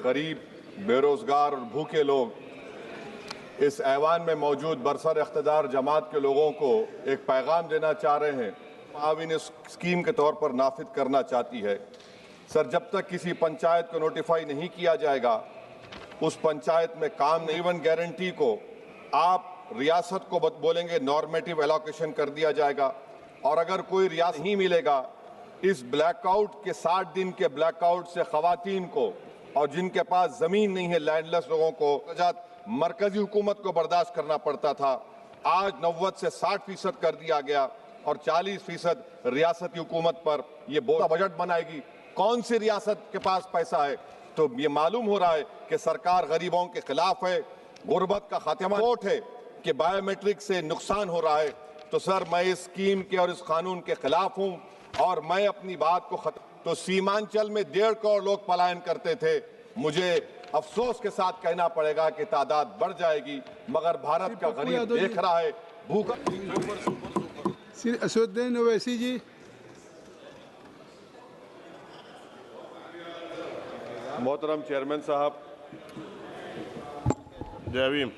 गरीब, बेरोजगार और भूखे लोग इस ऐवान में मौजूद बरसर इख्तिदार जमात के लोगों को एक पैगाम देना चाह रहे हैं। माविन स्कीम के तौर पर नाफिज करना चाहती है। सर, जब तक किसी पंचायत को नोटिफाई नहीं किया जाएगा, उस पंचायत में काम नहीं। जीवन गारंटी को आप रियासत को बोलेंगे नॉर्मेटिव एलोकेशन कर दिया जाएगा, और अगर कोई रियासत नहीं मिलेगा, इस ब्लैकआउट के 60 दिन के ब्लैकआउट से खवातीन को और जिनके पास जमीन नहीं है, लैंडलेस लोगों को मरकजी हुकूमत को बर्दाश्त करना पड़ता था। आज 90 से 60% कर दिया गया और 40% रियासती हुकूमत पर ये बजट बनाएगी। कौन सी रियासत के पास पैसा है? तो ये मालूम हो रहा है कि सरकार गरीबों के खिलाफ है, गुर्बत का खात्मा है कि बायोमेट्रिक से नुकसान हो रहा है। तो सर, मैं इस स्कीम के और इस कानून के खिलाफ हूं और मैं अपनी बात को तो सीमांचल में 1.5 करोड़ लोग पलायन करते थे। मुझे अफसोस के साथ कहना पड़ेगा कि तादाद बढ़ जाएगी, मगर भारत का गरीब देख रहा है भूखा। असदुद्दीन ओवैसी जी। मोहतरम चेयरमैन साहब, जय भीम।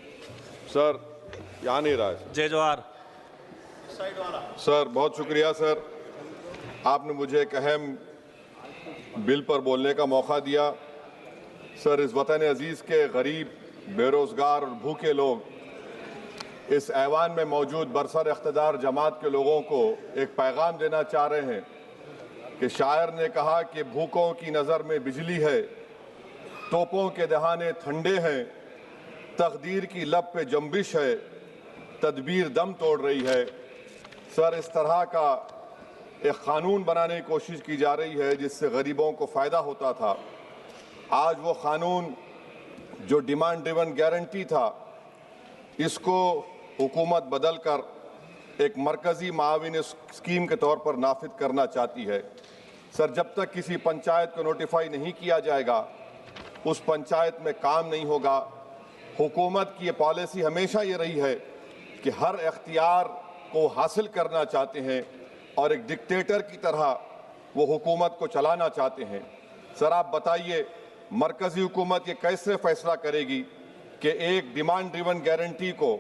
सर, यहाँ नहीं रहा है। जय जोहार। सर, बहुत शुक्रिया सर, आपने मुझे एक अहम बिल पर बोलने का मौका दिया। सर, इस वतन अजीज़ के गरीब, बेरोज़गार और भूखे लोग इस ऐवान में मौजूद बरसर इख्तिदार जमात के लोगों को एक पैगाम देना चाह रहे हैं कि शायर ने कहा कि भूखों की नज़र में बिजली है, तोपों के दहाने ठंडे हैं, तकदीर की लब पे जंबिश है, तदबीर दम तोड़ रही है। सर, इस तरह का एक कानून बनाने की कोशिश की जा रही है जिससे गरीबों को फ़ायदा होता था। आज वो कानून जो डिमांड ड्रिवन गारंटी था, इसको हुकूमत बदल कर एक मरकज़ी माविन स्कीम के तौर पर नाफिज करना चाहती है। सर, जब तक किसी पंचायत को नोटिफाई नहीं किया जाएगा, उस पंचायत में काम नहीं होगा। हुकूमत की ये पॉलिसी हमेशा ये रही है कि हर इख्तियार को हासिल करना चाहते हैं और एक डिक्टेटर की तरह वो हुकूमत को चलाना चाहते हैं। सर, आप बताइए, मरकज़ी हुकूमत ये कैसे फैसला करेगी कि एक डिमांड ड्रिवन गारंटी को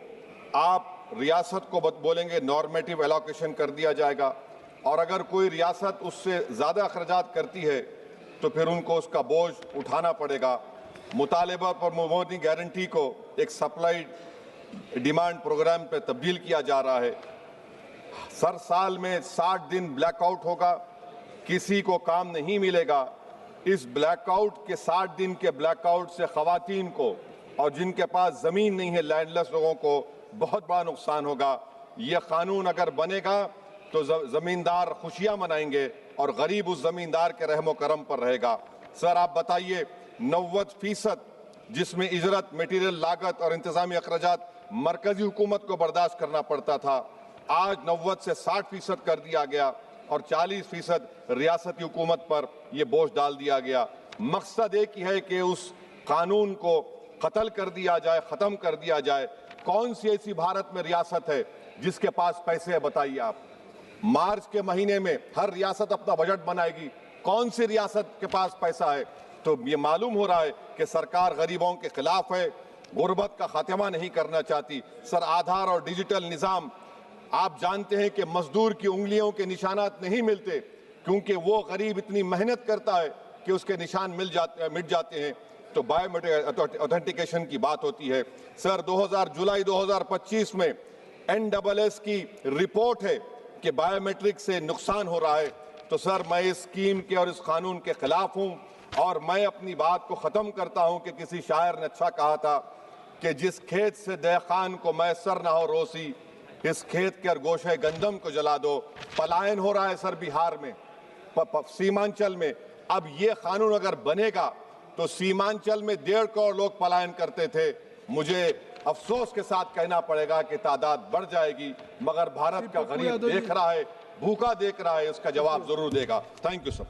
आप रियासत को बोलेंगे नॉर्मेटिव एलोकेशन कर दिया जाएगा, और अगर कोई रियासत उससे ज़्यादा अखराजात करती है तो फिर उनको उसका बोझ उठाना पड़ेगा। मुतालिबा पर मबनी गारंटी को एक सप्लाई डिमांड प्रोग्राम पर तब्दील किया जा रहा है। सर, साल में 60 दिन ब्लैकआउट होगा, किसी को काम नहीं मिलेगा। इस ब्लैकआउट के 60 दिन के ब्लैकआउट से खवातीन को और जिनके पास ज़मीन नहीं है, लैंडलेस लोगों को बहुत बड़ा नुकसान होगा। ये कानून अगर बनेगा तो ज़मींदार खुशियाँ मनाएंगे और गरीब उस ज़मींदार के रहमो करम पर रहेगा। सर, आप बताइए, 90% जिसमें इजरत, मटीरियल लागत और इंतज़ामी अखराजात मरकज़ी हुकूमत को बर्दाश्त करना पड़ता था, आज 90 से 60% कर दिया गया और 40% रियासती हुकूमत पर यह बोझ डाल दिया गया। मकसद एक ही है कि उस कानून को कत्ल कर दिया जाए, ख़त्म कर दिया जाए। कौन सी ऐसी भारत में रियासत है जिसके पास पैसे है? बताइए आप। मार्च के महीने में हर रियासत अपना बजट बनाएगी। कौन सी रियासत के पास पैसा है? तो ये मालूम हो रहा है कि सरकार गरीबों के खिलाफ है, गुर्बत का खात्मा नहीं करना चाहती। सर, आधार और डिजिटल निज़ाम, आप जानते हैं कि मजदूर की उंगलियों के निशानात नहीं मिलते, क्योंकि वो गरीब इतनी मेहनत करता है कि उसके निशान मिट जाते हैं। तो बायोमेट्रिक ऑथेंटिकेशन की बात होती है। सर, जुलाई 2025 में NSS की रिपोर्ट है कि बायोमेट्रिक से नुकसान हो रहा है। तो सर, मैं इस स्कीम के और इस कानून के खिलाफ हूं और मैं अपनी बात को ख़त्म करता हूं कि किसी शायर ने अच्छा कहा था कि जिस खेत से देखान को मैसर ना हो रोसी, इस खेत के गोशे गंदम को जला दो। पलायन हो रहा है सर बिहार में, सीमांचल में। अब ये कानून अगर बनेगा तो सीमांचल में 1.5 करोड़ लोग पलायन करते थे। मुझे अफसोस के साथ कहना पड़ेगा कि तादाद बढ़ जाएगी, मगर भारत का गरीब देख रहा है, भूखा देख रहा है, उसका जवाब जरूर देगा। Thank you sir.